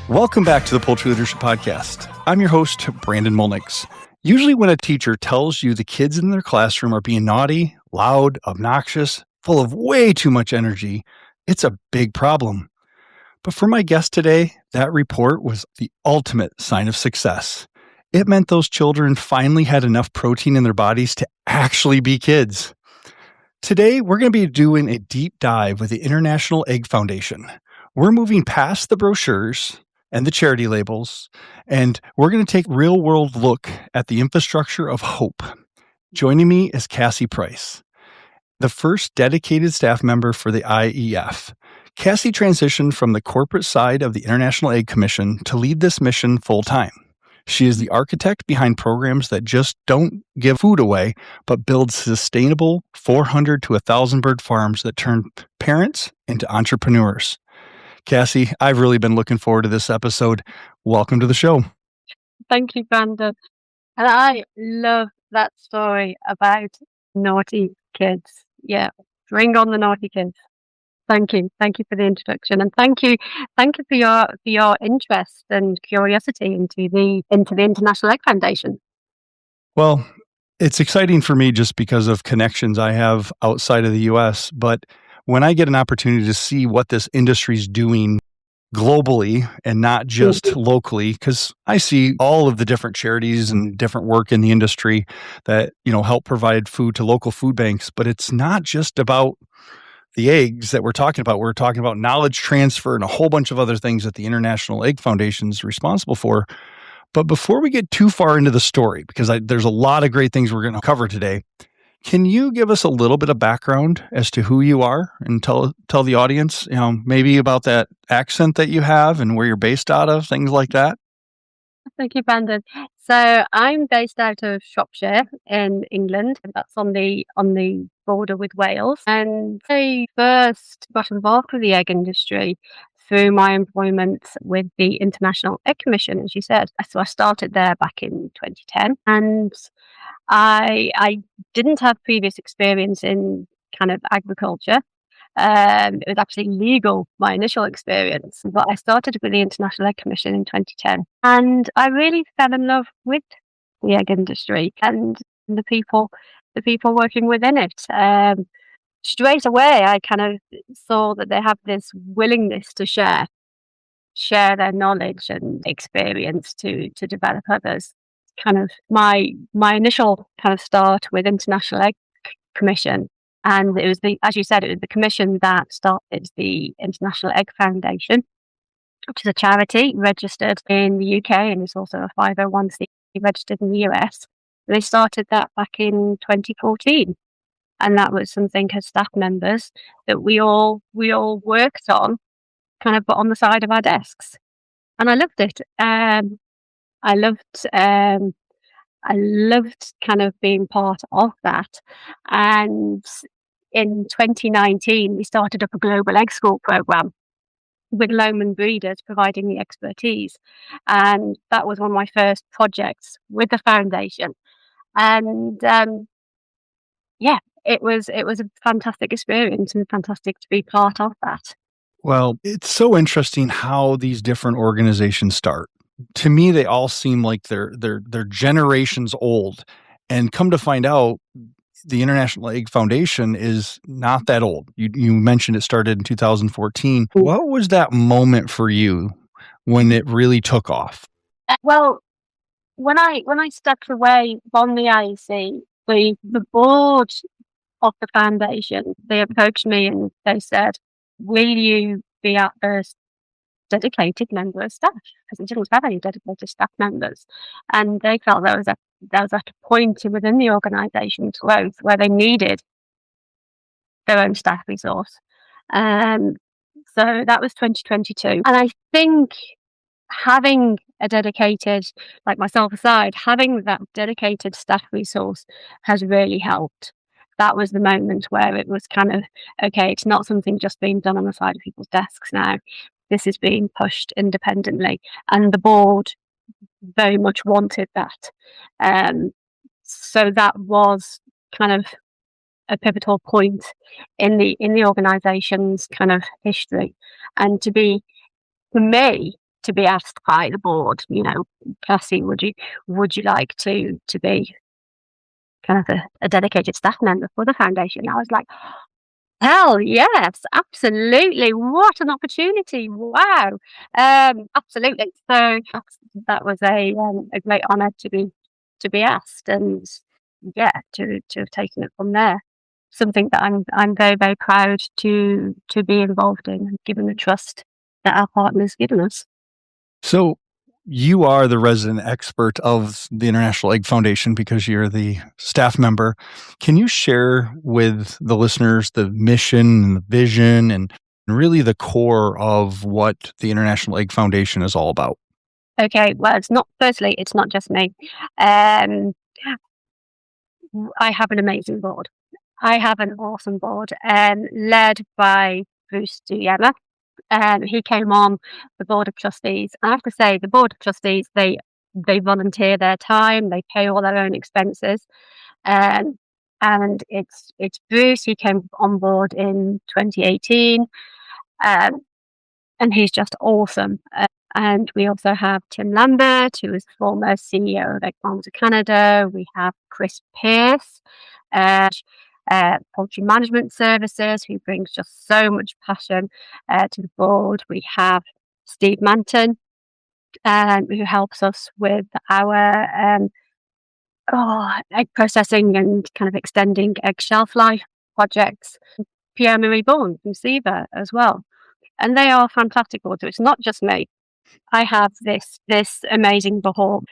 Welcome back to the Poultry Leadership Podcast. I'm your host, Brandon Mulnix. Usually when a teacher tells you the kids in their classroom are being naughty, loud, obnoxious, full of way too much energy, it's a big problem. But for my guest today, that report was the ultimate sign of success. It meant those children finally had enough protein in their bodies to actually be kids. Today, we're going to be doing a deep dive with the International Egg Foundation. We're moving past the brochures and the charity labels, and we're going to take a real-world look at the infrastructure of hope. Joining me is Cassy Price, the first dedicated staff member for the IEF. Cassy transitioned from the corporate side of the International Egg Commission to lead this mission full-time. She is the architect behind programs that just don't give food away, but build sustainable 400 to 1,000 bird farms that turn parents into entrepreneurs. Cassy, I've really been looking forward to this episode. Welcome to the show. Thank you, Brandon. And I love that story about naughty kids. Yeah, bring on the naughty kids. Thank you. Thank you for the introduction, and thank you for your interest and curiosity into the International Egg Foundation. Well, it's exciting for me just because of connections I have outside of the U.S., but when I get an opportunity to see what this industry is doing globally and not just locally, because I see all of the different charities and different work in the industry that, help provide food to local food banks, but it's not just about the eggs that we're talking about. We're talking about knowledge transfer and a whole bunch of other things that the International Egg Foundation is responsible for. But before we get too far into the story, because there's a lot of great things we're going to cover today, can you give us a little bit of background as to who you are and tell the audience, maybe about that accent that you have and where you're based out of, things like that? Thank you, Brandon. So I'm based out of Shropshire in England. That's on the border with Wales. And I first got involved with the egg industry through my employment with the International Egg Commission, as you said. So I started there back in 2010, and I didn't have previous experience in kind of agriculture. It was actually legal, my initial experience, but I started with the International Egg Commission in 2010, and I really fell in love with the egg industry and the people working within it. Straight away, I kind of saw that they have this willingness to share their knowledge and experience to develop others. Kind of my initial kind of start with International Egg Commission. And it was as you said, it was the commission that started the International Egg Foundation, which is a charity registered in the UK, and it's also a 501c registered in the US. They started that back in 2014. And that was something as staff members that we all worked on, kind of put on the side of our desks. And I loved it. I loved kind of being part of that. And in 2019, we started up a global egg school program with Lohmann breeders providing the expertise. And that was one of my first projects with the foundation. And it was a fantastic experience and fantastic to be part of that. Well, it's so interesting how these different organizations start. To me, they all seem like they're generations old, and come to find out, the International Egg Foundation is not that old. You mentioned it started in 2014. What was that moment for you when it really took off? Well, when I stepped away from the IEC, the board of the foundation, they approached me and they said, "Will you be our first dedicated member of staff?" Because it didn't have any dedicated staff members, and they felt there was at a point within the organisation's growth where they needed their own staff resource. So that was 2022, and I think having a dedicated, like myself aside, having that dedicated staff resource has really helped. That was the moment where it was kind of, okay, it's not something just being done on the side of people's desks now. This is being pushed independently, and the board very much wanted that. So that was kind of a pivotal point in the organisation's kind of history, and for me to be asked by the board, Cassy, would you like to be kind of a dedicated staff member for the foundation? I was like, hell yes, absolutely. What an opportunity. Wow. Absolutely. So that was a great honour to be asked, and yeah, to have taken it from there. Something that I'm very, very proud to be involved in, and given the trust that our partners given us. So you are the resident expert of the International Egg Foundation because you're the staff member. Can you share with the listeners the mission and the vision and really the core of what the International Egg Foundation is all about? Okay, well, it's not just me. Um, I have an amazing board. I have an awesome board, led by Bruce Duyema. He came on the board of trustees. I have to say, the board of trustees, they volunteer their time, they pay all their own expenses, and it's Bruce. He came on board in 2018, um, and he's just awesome. And we also have Tim Lambert, who is former CEO of Egg Farms of Canada. We have Chris Pearce, Poultry Management Services, who brings just so much passion to the board. We have Steve Manton, who helps us with our egg processing and kind of extending egg shelf life projects. Pierre-Marie Bourne from Siva as well. And they are fantastic boards. So it's not just me. I have this amazing board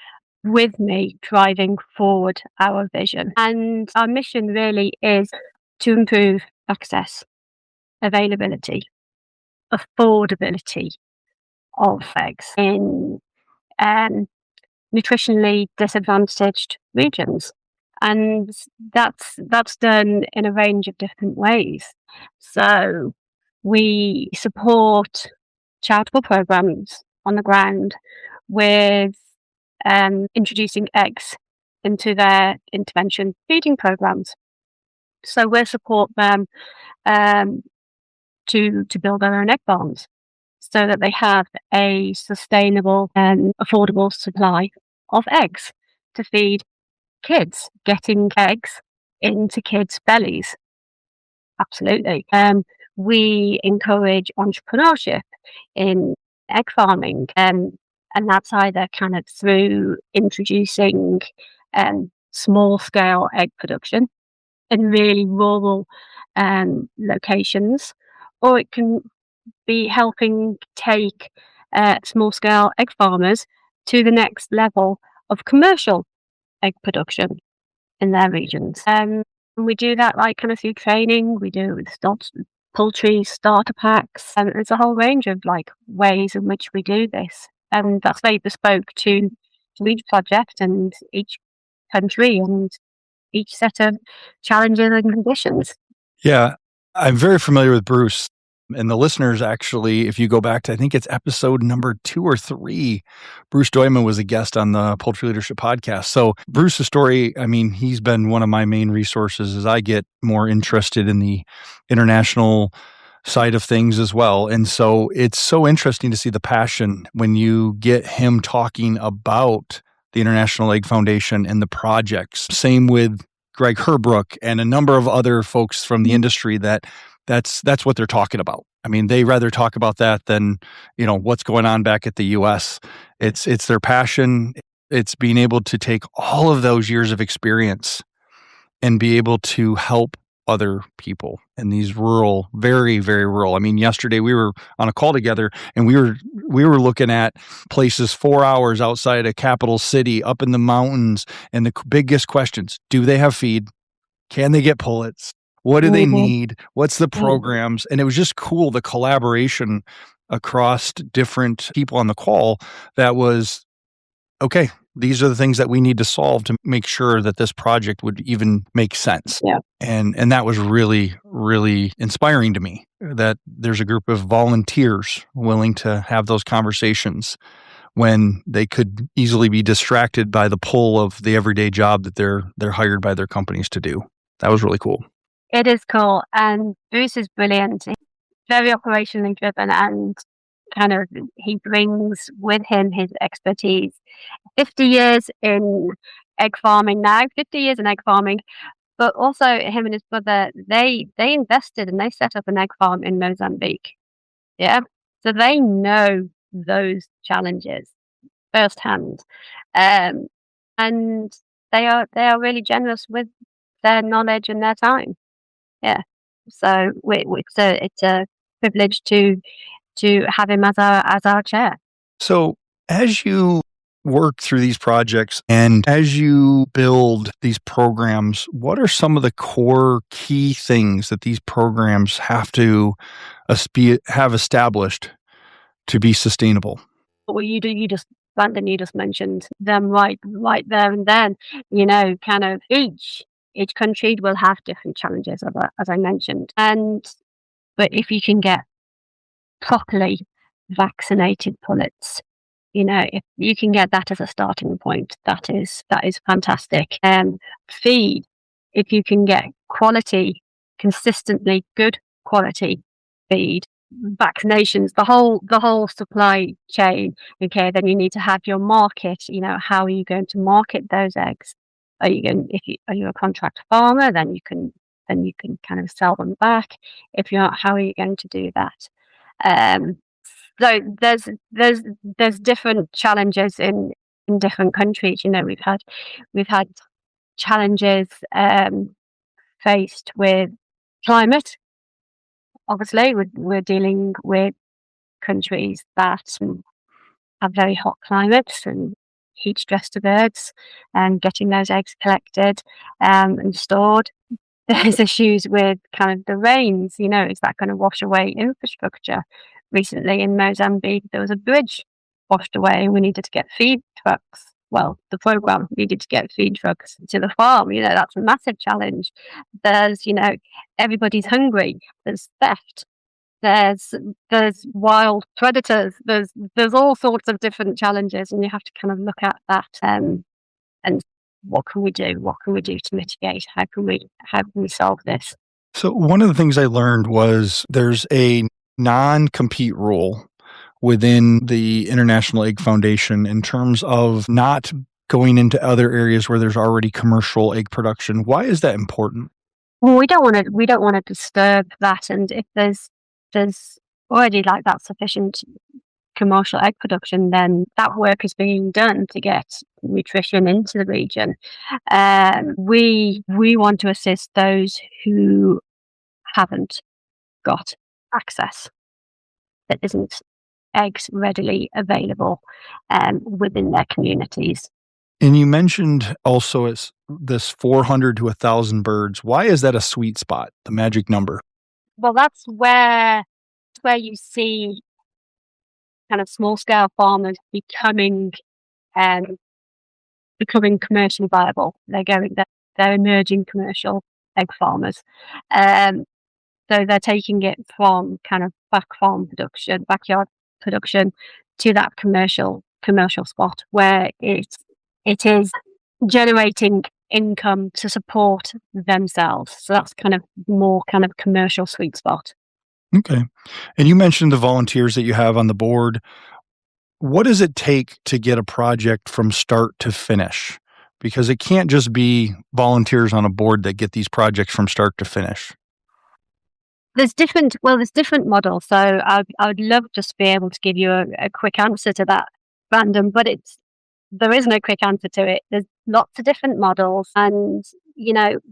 with me driving forward our vision. And our mission really is to improve access, availability, affordability of eggs in nutritionally disadvantaged regions. And that's done in a range of different ways. So we support charitable programs on the ground with introducing eggs into their intervention feeding programs. So we'll support them to build their own egg barns so that they have a sustainable and affordable supply of eggs to feed kids, getting eggs into kids' bellies. Absolutely. We encourage entrepreneurship in egg farming, and that's either kind of through introducing small scale egg production in really rural locations, or it can be helping take small scale egg farmers to the next level of commercial egg production in their regions. And we do that kind of through training. We do it with poultry starter packs, and there's a whole range of ways in which we do this. And that's very bespoke to each project and each country and each set of challenges and conditions. Yeah, I'm very familiar with Bruce. And the listeners, actually, if you go back to, I think it's episode number 2 or 3, Bruce Doyman was a guest on the Poultry Leadership Podcast. So Bruce's story, I mean, he's been one of my main resources as I get more interested in the international side of things as well. And so it's so interesting to see the passion when you get him talking about the International Egg Foundation and the projects. Same with Greg Herbrook and a number of other folks from the industry that's what they're talking about. I mean, they rather talk about that than, what's going on back at the US. It's their passion. It's being able to take all of those years of experience and be able to help other people in these rural, very, very rural. I mean, yesterday we were on a call together and we were looking at places 4 hours outside a capital city up in the mountains. And the biggest questions: do they have feed? Can they get pullets? What do they need? What's the programs? And it was just cool, the collaboration across different people on the call that was, okay, these are the things that we need to solve to make sure that this project would even make sense. Yeah. And that was really, really inspiring to me, that there's a group of volunteers willing to have those conversations when they could easily be distracted by the pull of the everyday job that they're hired by their companies to do. That was really cool. It is cool. And Bruce is brilliant. He's very operationally driven, and he brings with him his expertise. 50 years in egg farming now, 50 years in egg farming, but also him and his brother, they invested and they set up an egg farm in Mozambique. Yeah. So they know those challenges firsthand. Um, and they are really generous with their knowledge and their time. Yeah. So it's a privilege to have him as our chair. So, as you work through these projects and as you build these programs, what are some of the core key things that these programs have to have established to be sustainable? Well, you just Brandon, you just mentioned them right there and then. Kind of each country will have different challenges, as I mentioned, but if you can get properly vaccinated pullets, if you can get that as a starting point, that is fantastic. Feed, if you can get quality, consistently good quality feed, vaccinations, the whole supply chain. Okay, then you need to have your market. How are you going to market those eggs? Are you a contract farmer? Then you can kind of sell them back. If you're not, how are you going to do that? Um, so there's different challenges in different countries. We've had challenges faced with climate. Obviously, we're dealing with countries that have very hot climates and heat stress to birds, and getting those eggs collected and stored. There's issues with kind of the rains. Is that going to wash away infrastructure? Recently in Mozambique, there was a bridge washed away, and we needed to get feed trucks. Well, the program needed to get feed trucks to the farm. That's a massive challenge. There's, everybody's hungry. There's theft. There's wild predators. There's all sorts of different challenges, and you have to kind of look at that and what can we do? What can we do to mitigate? How can we solve this? So, one of the things I learned was there's a non-compete rule within the International Egg Foundation in terms of not going into other areas where there's already commercial egg production. Why is that important? Well, we don't want to disturb that, and if there's already like that sufficient commercial egg production, then that work is being done to get nutrition into the region. We want to assist those who haven't got access, that isn't eggs readily available within their communities. And you mentioned also it's this 400 to 1,000 birds. Why is that a sweet spot, the magic number? Well, that's where you see kind of small scale farmers um, becoming commercially viable. They're emerging commercial egg farmers. So they're taking it from kind of backyard production, to that commercial spot where it is generating income to support themselves. So that's kind of more kind of commercial sweet spot. Okay. And you mentioned the volunteers that you have on the board. What does it take to get a project from start to finish? Because it can't just be volunteers on a board that get these projects from start to finish. There's different models. So I would love just to be able to give you a quick answer to that, Brandon, but there is no quick answer to it. There's lots of different models, and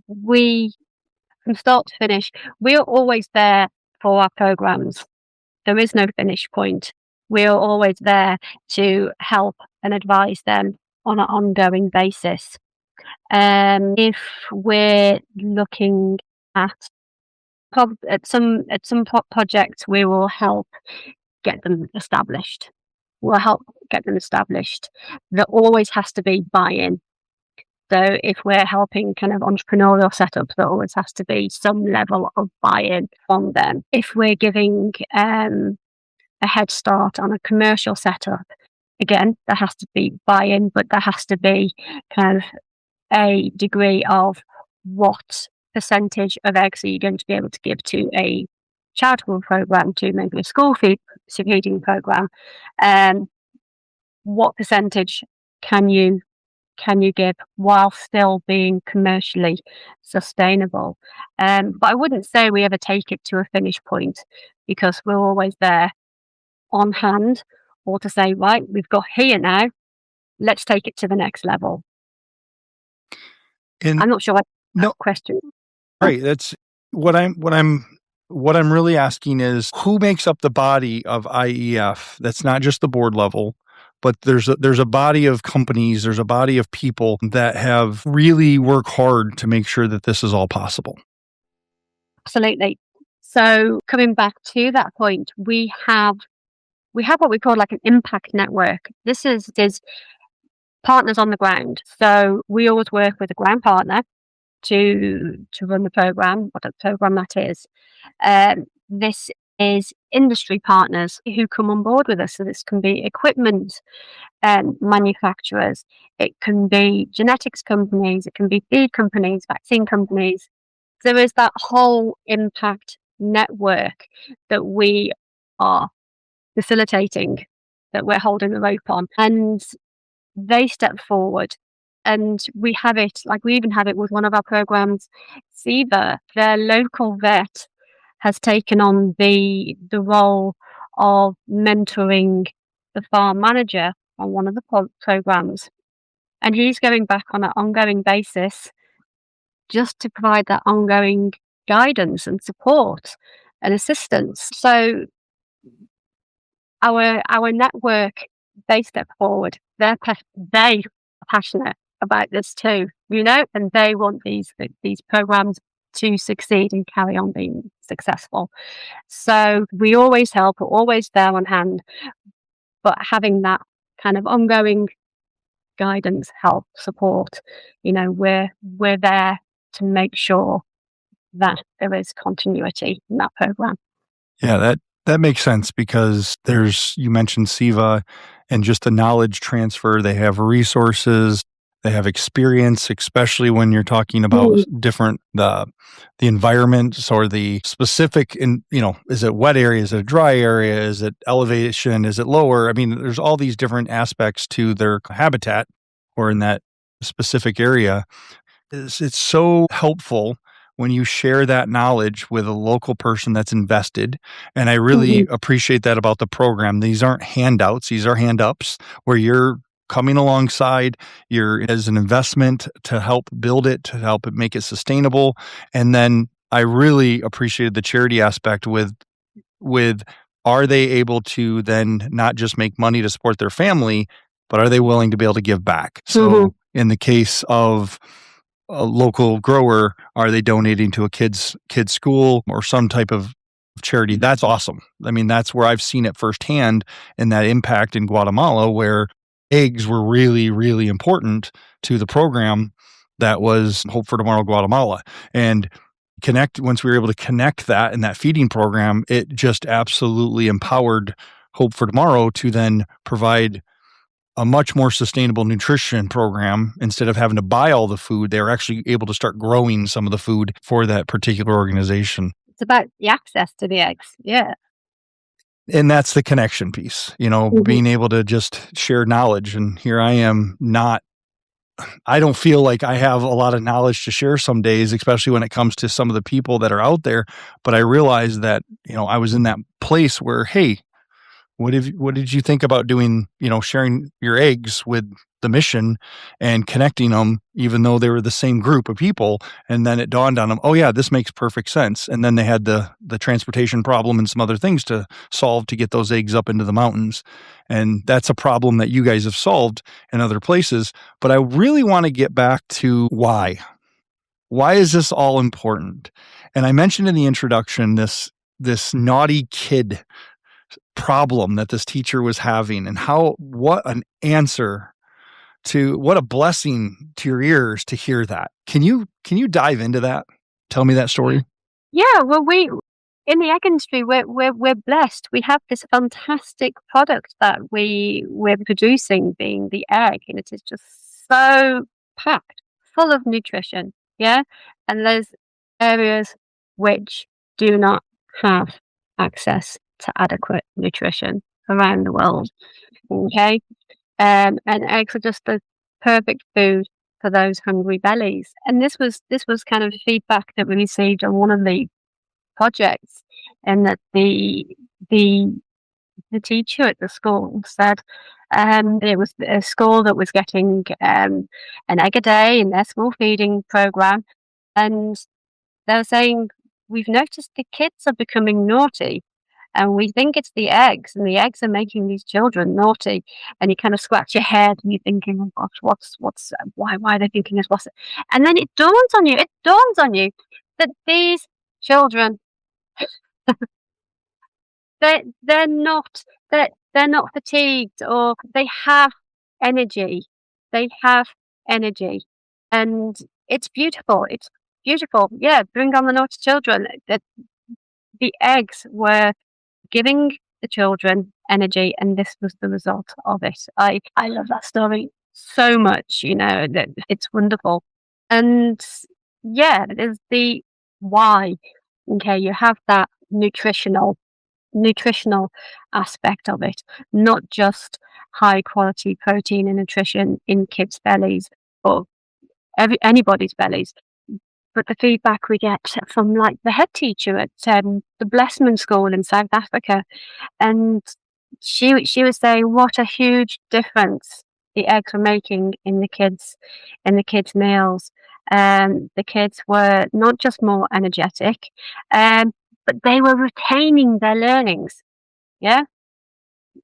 we, from start to finish, we are always there for our programs. There is no finish point. We are always there to help and advise them on an ongoing basis. If we're looking at some projects, we will help get them established. There always has to be buy-in. So if we're helping kind of entrepreneurial setups, there always has to be some level of buy-in from them. If we're giving a head start on a commercial setup, again, there has to be buy-in, but there has to be kind of a degree of what percentage of eggs are you going to be able to give to a charitable program to maybe a school feeding program, what percentage can you give while still being commercially sustainable? But I wouldn't say we ever take it to a finish point, because we're always there on hand, or to say, right, we've got here now, let's take it to the next level. And I'm not sure what no, question. right. That's what I'm really asking is, who makes up the body of IEF? That's not just the board level, but there's a body of companies, there's a body of people that have really worked hard to make sure that this is all possible. Absolutely. So coming back to that point, we have what we call like an impact network. This is partners on the ground. So we always work with a ground partner to run the program, what a program that is. This is industry partners who come on board with us. So this can be equipment manufacturers, it can be genetics companies, it can be feed companies, vaccine companies. There is that whole impact network that we are facilitating, that we're holding the rope on, and they step forward. And we even have it with one of our programs, SIVA. Their local vet has taken on the role of mentoring the farm manager on one of the programs. And he's going back on an ongoing basis just to provide that ongoing guidance and support and assistance. So our network, they step forward. They are passionate about this too, and they want these programs to succeed and carry on being successful. So we always help, we're always there on hand, but having that kind of ongoing guidance, help, support, we're there to make sure that there is continuity in that program. Yeah, that makes sense, because you mentioned SIVA and just the knowledge transfer. They have resources, they have experience, especially when you're talking about different the environments or the specific is it wet area, is it a dry area, is it elevation, is it lower? I mean, there's all these different aspects to their habitat or in that specific area. It's so helpful when you share that knowledge with a local person that's invested. And I really appreciate that about the program. These aren't handouts, these are hand ups, where you're coming alongside, as an investment to help build it, to help it make it sustainable. And then I really appreciated the charity aspect with are they able to then not just make money to support their family, but are they willing to be able to give back? So in the case of a local grower, are they donating to a kids school or some type of charity? That's awesome. I mean, that's where I've seen it firsthand in that impact in Guatemala, where eggs were really, really important to the program that was Hope for Tomorrow Guatemala. And once we were able to connect that in that feeding program, it just absolutely empowered Hope for Tomorrow to then provide a much more sustainable nutrition program. Instead of having to buy all the food, they're actually able to start growing some of the food for that particular organization. It's about the access to the eggs. Yeah. And that's the connection piece, being able to just share knowledge. And here I am, I don't feel like I have a lot of knowledge to share some days, especially when it comes to some of the people that are out there. But I realized that, I was in that place where, hey, what did you think about doing, sharing your eggs with the mission and connecting them, even though they were the same group of people? And then it dawned on them, oh yeah, this makes perfect sense. And then they had the transportation problem and some other things to solve to get those eggs up into the mountains. And that's a problem that you guys have solved in other places. But I really want to get back to why. Why is this all important? And I mentioned in the introduction this naughty kid problem that this teacher was having, and what a blessing to your ears to hear that. Can you dive into that? Tell me that story. Yeah, well, we in the egg industry, we're blessed. We have this fantastic product that we're producing, being the egg, and it is just so packed, full of nutrition. Yeah, and there's areas which do not have access to adequate nutrition around the world. Okay. And eggs are just the perfect food for those hungry bellies. And this was kind of feedback that we received on one of the projects, and that the the teacher at the school said it was a school that was getting an egg a day in their school feeding program, and they were saying, "We've noticed the kids are becoming naughty, and we think it's the eggs, and the eggs are making these children naughty." And you kind of scratch your head, and you're thinking, "Oh gosh, why are they thinking this? What's it?" And then it dawns on you that these children, they're not they're not fatigued, or they have energy. They have energy, and it's beautiful. It's beautiful. Yeah, bring on the naughty children. The eggs were giving the children energy, and this was the result of it. I love that story so much. That it's wonderful, and yeah, there's the why. Okay, you have that nutritional aspect of it, not just high quality protein and nutrition in kids' bellies, or anybody's bellies, but the feedback we get from like the head teacher at the Blessman School in South Africa, and she was saying what a huge difference the eggs were making in the kids' meals. The kids were not just more energetic, um, but they were retaining their learnings. Yeah,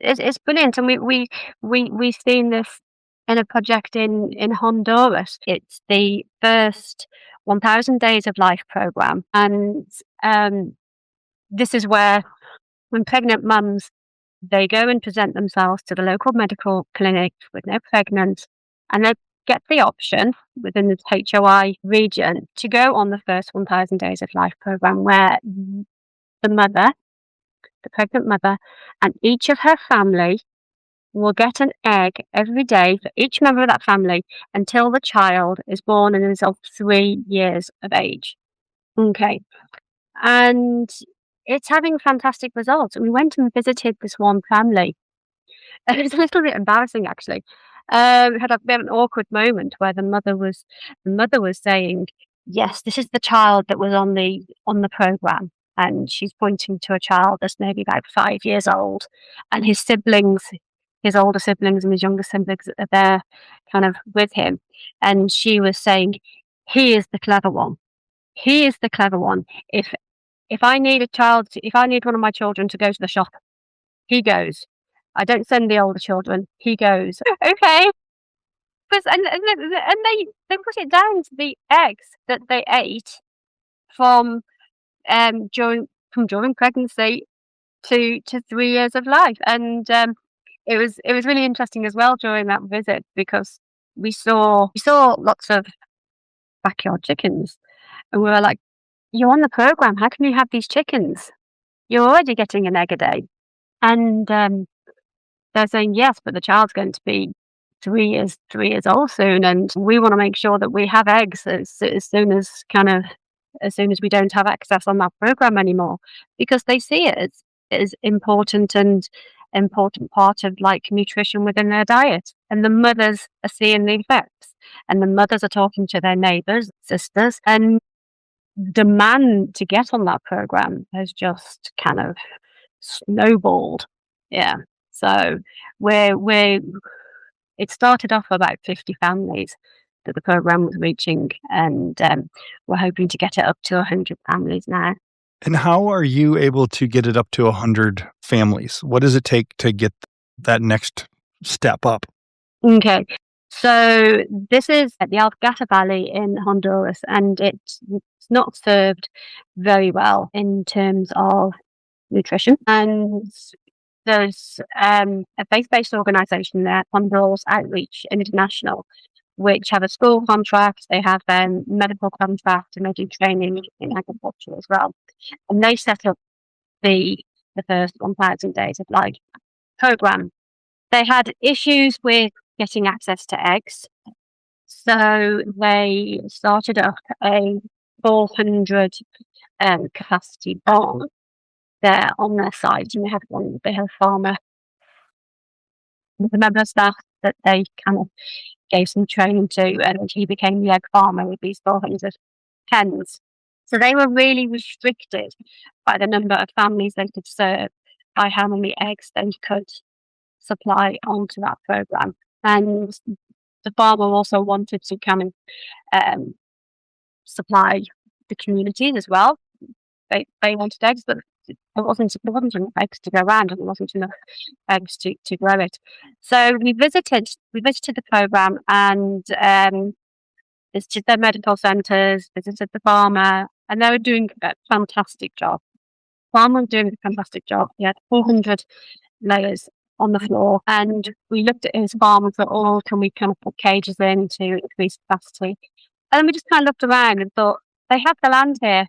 it's brilliant, and we've seen this in a project in Honduras. It's the first 1,000 Days of Life program, and this is where, when pregnant mums, they go and present themselves to the local medical clinic with no pregnant, and they get the option within the HOI region to go on the first 1,000 Days of Life program, where the mother, the pregnant mother, and each of her family will get an egg every day for each member of that family until the child is born and is of 3 years of age. Okay. And it's having fantastic results. We went and visited this one family. It was a little bit embarrassing, actually. We had an awkward moment where the mother was saying, "Yes, this is the child that was on the program," and she's pointing to a child that's maybe about 5 years old, and his older siblings and his younger siblings are there, kind of with him, and she was saying, "He is the clever one. He is the clever one. If I need if I need one of my children to go to the shop, he goes. I don't send the older children. He goes." Okay. And they put it down to the eggs that they ate from during pregnancy to 3 years of life. And it was really interesting as well during that visit, because we saw lots of backyard chickens, and we were like, "You're on the program. How can you have these chickens? You're already getting an egg a day." And they're saying, "Yes, but the child's going to be 3 years old soon, and we want to make sure that we have eggs as soon as we don't have access on that program anymore," because they see it as important, and important part of like nutrition within their diet. And the mothers are seeing the effects, and the mothers are talking to their neighbors, sisters, and demand to get on that program has just kind of snowballed. Yeah. So we're it started off about 50 families that the program was reaching, and we're hoping to get it up to 100 families now. And how are you able to get it up to 100 families? What does it take to get that next step up? Okay. So this is at the Alfgata Valley in Honduras, and it's not served very well in terms of nutrition. And there's a faith-based organisation there, Honduras Outreach International, which have a school contract. They have medical contract, and they do training in agriculture as well. And they set up the first 1,000 Days of Life program. They had issues with getting access to eggs, so they started up a 400 capacity barn, there on their site, and they had a farmer, the member of staff that they kind of gave some training to, and he became the egg farmer with these 400 hens. So they were really restricted by the number of families they could serve, by how many eggs they could supply onto that program. And the farmer also wanted to kind of supply the community as well. They wanted eggs, but there wasn't enough eggs to go around, and there wasn't enough eggs to grow it. So we visited the program, and visited their medical centres, visited the farmer, and they were doing a fantastic job. Farmer was doing a fantastic job. He had 400 layers on the floor, and we looked at his farm and thought, oh, can we kind of put cages in to increase capacity? And then we just kind of looked around and thought, they have the land here,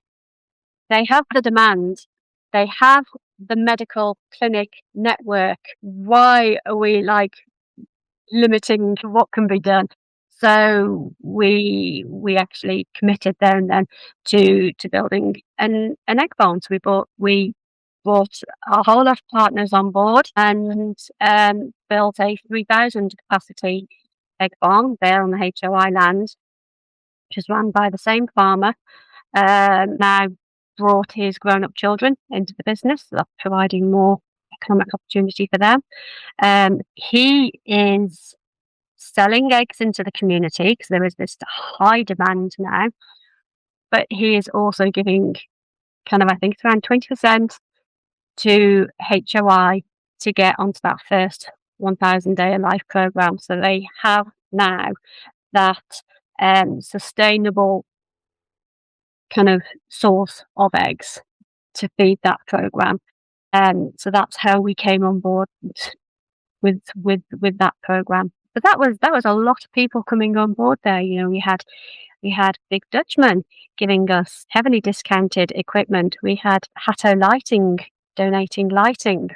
they have the demand, they have the medical clinic network. Why are we limiting what can be done? So we actually committed there and then to building an egg farm. So we brought a whole lot of partners on board, and built a 3,000 capacity egg farm there on the HOI land, which is run by the same farmer. Now brought his grown-up children into the business, so that's providing more economic opportunity for them. He is selling eggs into the community because there is this high demand now, but he is also giving kind of, I think it's around 20% to HOI to get onto that first 1,000 day of life program. So they have now that sustainable kind of source of eggs to feed that program. So that's how we came on board with that program. But that was a lot of people coming on board there. You know, we had Big Dutchman giving us heavily discounted equipment. We had Hatto Lighting donating lighting.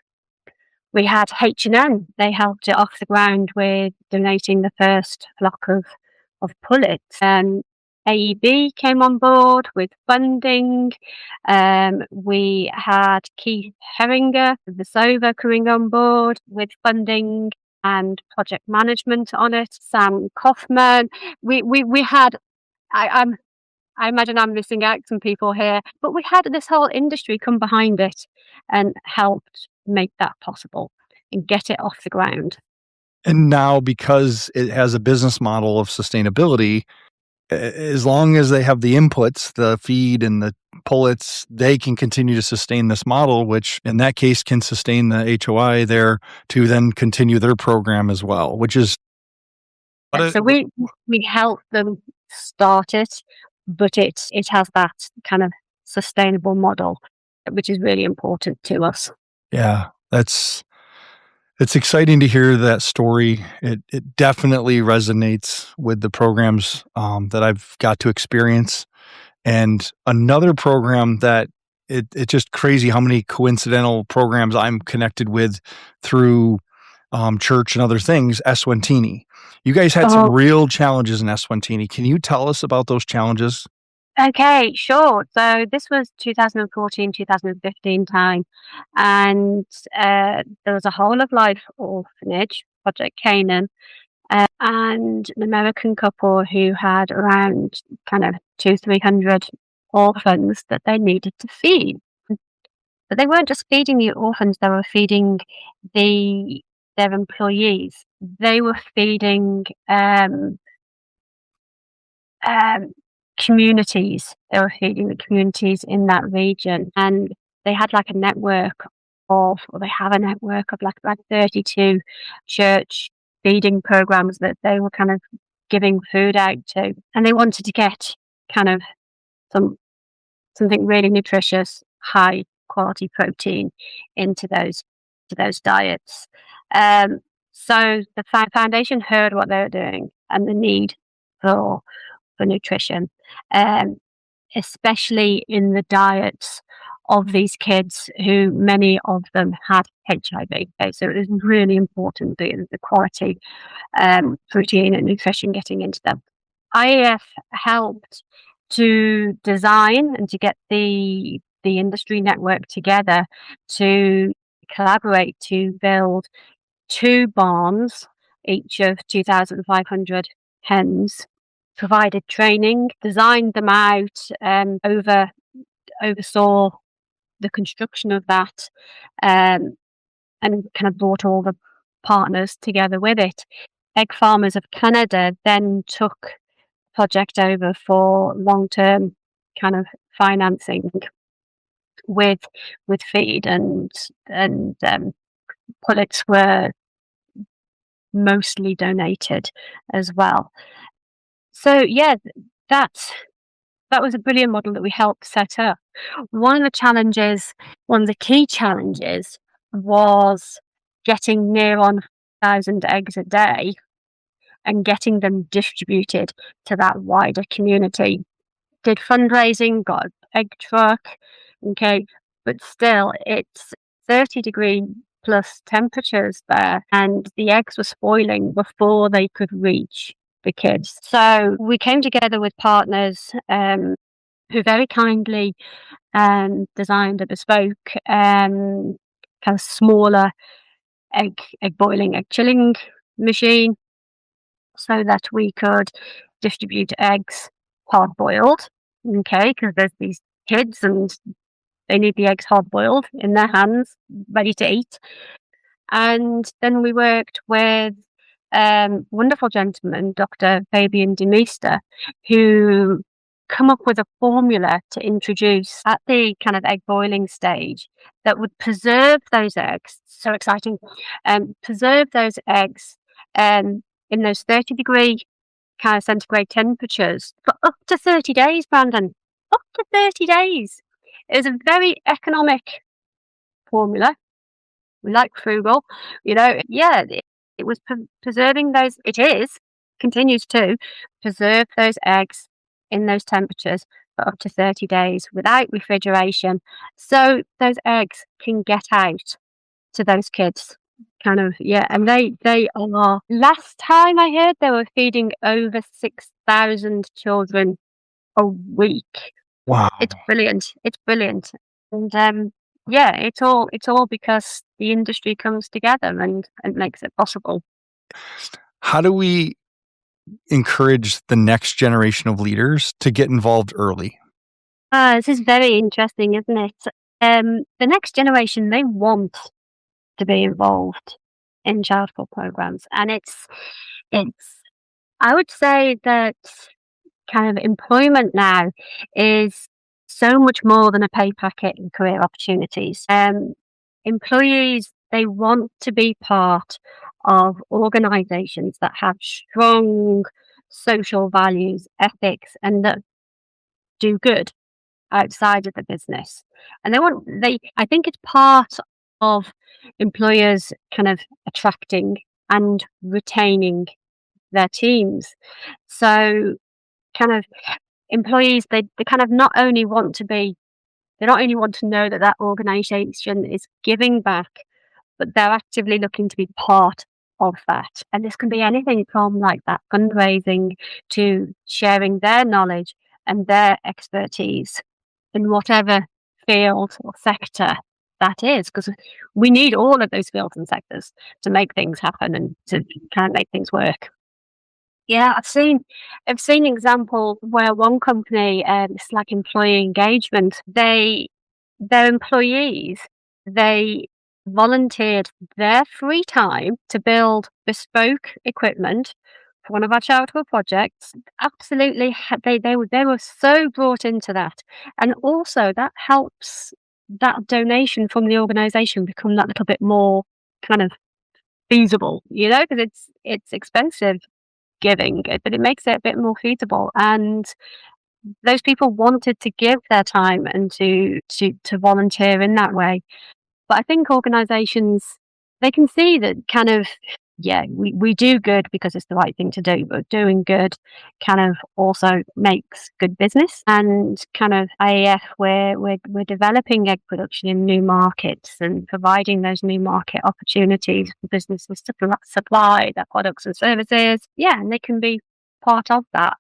We had H&N. They helped it off the ground with donating the first flock of pullets. AEB came on board with funding. We had Keith Herringer, the Sova, coming on board with funding and project management on it. Sam Kaufman. We had. I imagine I'm missing out some people here, but we had this whole industry come behind it and helped make that possible and get it off the ground. And now, because it has a business model of sustainability, as long as they have the inputs, the feed and the pullets, they can continue to sustain this model, which in that case can sustain the HOI there to then continue their program as well, which is. So we help them start it, but it has that kind of sustainable model, which is really important to us. Yeah, it's exciting to hear that story. It definitely resonates with the programs that I've got to experience. And another program that it's just crazy how many coincidental programs I'm connected with through church and other things. Eswatini. You guys had some real challenges in Eswatini. Can you tell us about those challenges? Okay, sure. So this was 2014, 2015 time, and there was a whole of life orphanage, Project Canaan, and an American couple who had around kind of 200-300 orphans that they needed to feed. But they weren't just feeding the orphans; they were feeding their employees. They were feeding communities. They were feeding the communities in that region, and they had like a network or they have a network of like 32 church feeding programs that they were kind of giving food out to, and they wanted to get kind of something really nutritious, high quality protein into those diets. So the foundation heard what they were doing and the need for nutrition, especially in the diets of these kids who many of them had HIV. Okay, so it is really important the quality protein and nutrition getting into them. IAF helped to design and to get the the industry network together to collaborate to build 2 barns, each of 2,500 hens, provided training, designed them out, oversaw the construction of that, and kind of brought all the partners together with it. Egg Farmers of Canada then took project over for long-term kind of financing with feed, and pullets were mostly donated as well. So yeah, that was a brilliant model that we helped set up. One of the key challenges was getting near 1,000 eggs a day and getting them distributed to that wider community. Did fundraising, got an egg truck, okay, but still it's 30-degree plus temperatures there, and the eggs were spoiling before they could reach the kids. So we came together with partners who very kindly designed a bespoke kind of smaller egg boiling, egg chilling machine, so that we could distribute eggs hard boiled, okay, because there's these kids and they need the eggs hard boiled in their hands, ready to eat. And then we worked with wonderful gentleman, Dr. Fabian Demeester, who come up with a formula to introduce at the kind of egg boiling stage that would preserve those eggs. So exciting. Preserve those eggs in those 30-degree kind of centigrade temperatures for up to 30 days, Brandon. Up to 30 days. It was a very economic formula. We like frugal, yeah, it was preserving those, continues to preserve those eggs in those temperatures for up to 30 days without refrigeration. So those eggs can get out to those kids. Kind of, yeah, and they are, last time I heard, they were feeding over 6,000 children a week. Wow. It's brilliant. And yeah, it's all because the industry comes together and makes it possible. How do we encourage the next generation of leaders to get involved early? This is very interesting, isn't it? The next generation, they want to be involved in childcare programs, and it's I would say that kind of employment now is so much more than a pay packet and career opportunities. Employees, they want to be part of organisations that have strong social values, ethics, and that do good outside of the business. And I think it's part of employers kind of attracting and retaining their teams. So kind of employees, they kind of not only want to know that that organisation is giving back, but they're actively looking to be part of that. And this can be anything from like that fundraising to sharing their knowledge and their expertise in whatever field or sector that is, because we need all of those fields and sectors to make things happen and to kind of make things work. Yeah, I've seen examples where one company, it's like employee engagement. Their employees, they volunteered their free time to build bespoke equipment for one of our charitable projects. Absolutely, they were so brought into that, and also that helps that donation from the organisation become that little bit more kind of feasible, because it's expensive giving, but it makes it a bit more feasible. And those people wanted to give their time and to volunteer in that way. But I think organisations, they can see that kind of, yeah, we do good because it's the right thing to do, but doing good kind of also makes good business. And kind of IAF, we're developing egg production in new markets and providing those new market opportunities for businesses to supply their products and services. Yeah, and they can be part of that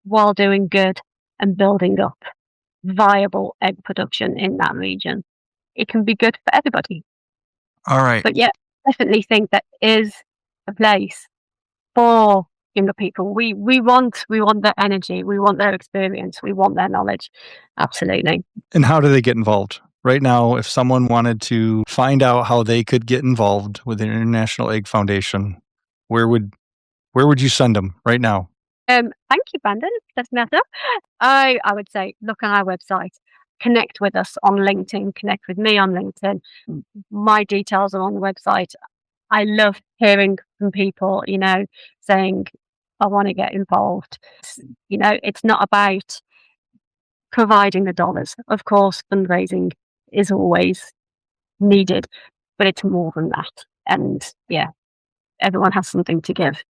while doing good and building up viable egg production in that region. It can be good for everybody. All right. But yeah, definitely think that is a place for younger people. We want their energy, we want their experience, we want their knowledge. Absolutely. And how do they get involved? Right now, if someone wanted to find out how they could get involved with the International Egg Foundation, where would you send them right now? Thank you, Brandon. That's matter. I would say look on our website, connect with us on LinkedIn, connect with me on LinkedIn. My details are on the website. I love hearing from people, saying, I want to get involved. It's not about providing the dollars. Of course, fundraising is always needed, but it's more than that. And yeah, everyone has something to give.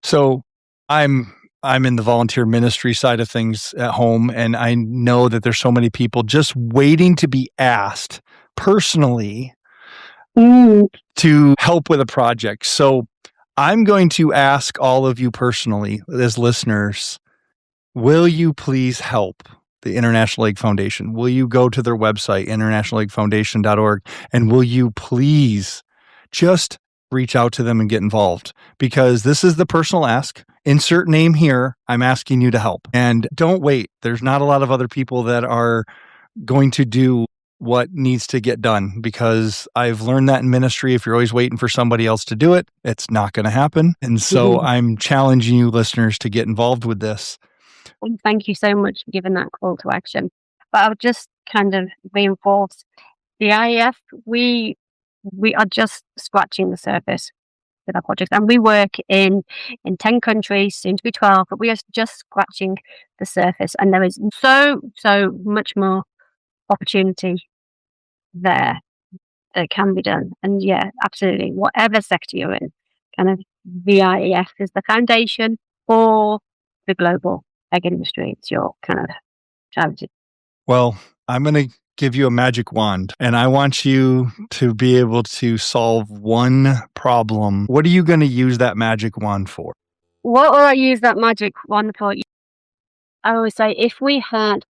So I'm in the volunteer ministry side of things at home, and I know that there's so many people just waiting to be asked personally to help with a project. So I'm going to ask all of you personally as listeners, will you please help the International Egg Foundation? Will you go to their website, internationaleggfoundation.org, and will you please just reach out to them and get involved? Because this is the personal ask. Insert name here. I'm asking you to help. And don't wait. There's not a lot of other people that are going to do what needs to get done, because I've learned that in ministry, if you're always waiting for somebody else to do it, it's not going to happen. And so I'm challenging you listeners to get involved with this. Well, thank you so much for giving that call to action. But I would just kind of reinforce the IEF, we are just scratching the surface with our project, and we work in 10 countries, soon to be 12, but we are just scratching the surface, and there is so much more opportunity there that can be done. And yeah, absolutely, whatever sector you're in, kind of the IEF is the foundation for the global egg industry. It's your kind of charity. Well, I'm going to give you a magic wand, and I want you to be able to solve one problem. What are you going to use that magic wand for? What will I use that magic wand for? I always say, if we had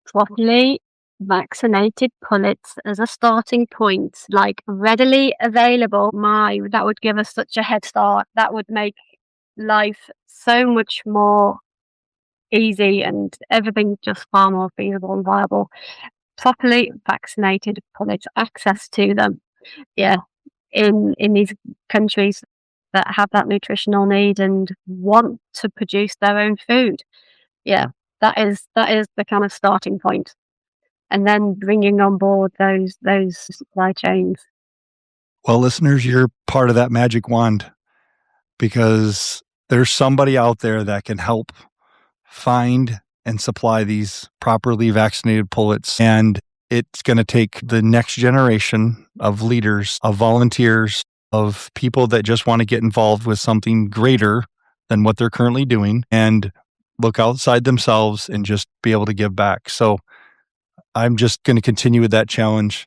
properly vaccinated pullets as a starting point, like readily available, that would give us such a head start. That would make life so much more easy and everything just far more feasible and viable. Properly vaccinated pullets, access to them. Yeah. In these countries that have that nutritional need and want to produce their own food. Yeah, that is the kind of starting point. And then bringing on board those supply chains. Well, listeners, you're part of that magic wand, because there's somebody out there that can help find and supply these properly vaccinated pullets. And it's going to take the next generation of leaders, of volunteers, of people that just want to get involved with something greater than what they're currently doing and look outside themselves and just be able to give back. So I'm just going to continue with that challenge.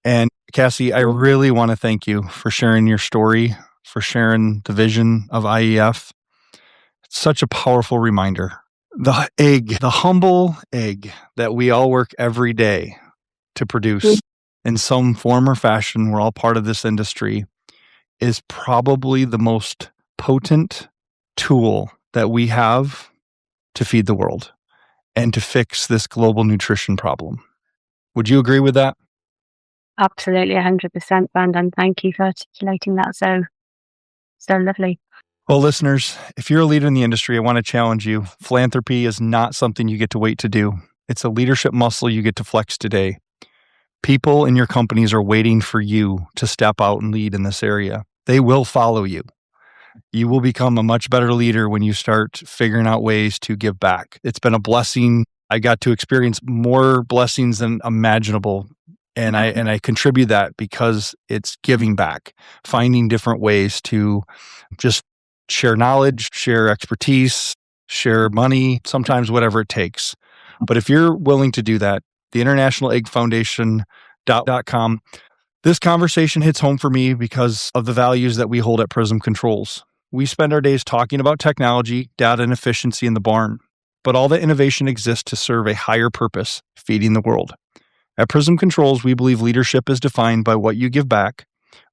And Cassy, I really want to thank you for sharing your story, for sharing the vision of IEF. It's such a powerful reminder. The humble egg that we all work every day to produce in some form or fashion, we're all part of this industry, is probably the most potent tool that we have to feed the world and to fix this global nutrition problem. Would you agree with that? Absolutely, 100%, Brandon. Thank you for articulating that so lovely. Well, listeners, if you're a leader in the industry, I want to challenge you. Philanthropy is not something you get to wait to do. It's a leadership muscle you get to flex today. People in your companies are waiting for you to step out and lead in this area. They will follow you. You will become a much better leader when you start figuring out ways to give back. It's been a blessing. I got to experience more blessings than imaginable. And I contribute that because it's giving back, finding different ways to just share knowledge, share expertise, share money, sometimes whatever it takes. But if you're willing to do that, the internationaleggfoundation.com, this conversation hits home for me because of the values that we hold at Prism Controls. We spend our days talking about technology, data, and efficiency in the barn. but all that innovation exists to serve a higher purpose, feeding the world. At Prism Controls, we believe leadership is defined by what you give back.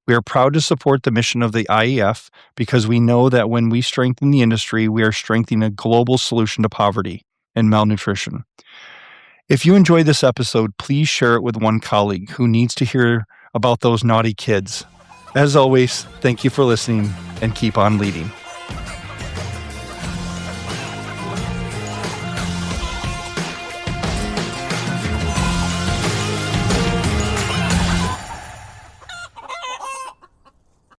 We are proud to support the mission of the IEF because we know that when we strengthen the industry, we are strengthening a global solution to poverty and malnutrition. If you enjoyed this episode, please share it with one colleague who needs to hear about those naughty kids. As always, thank you for listening and keep on leading.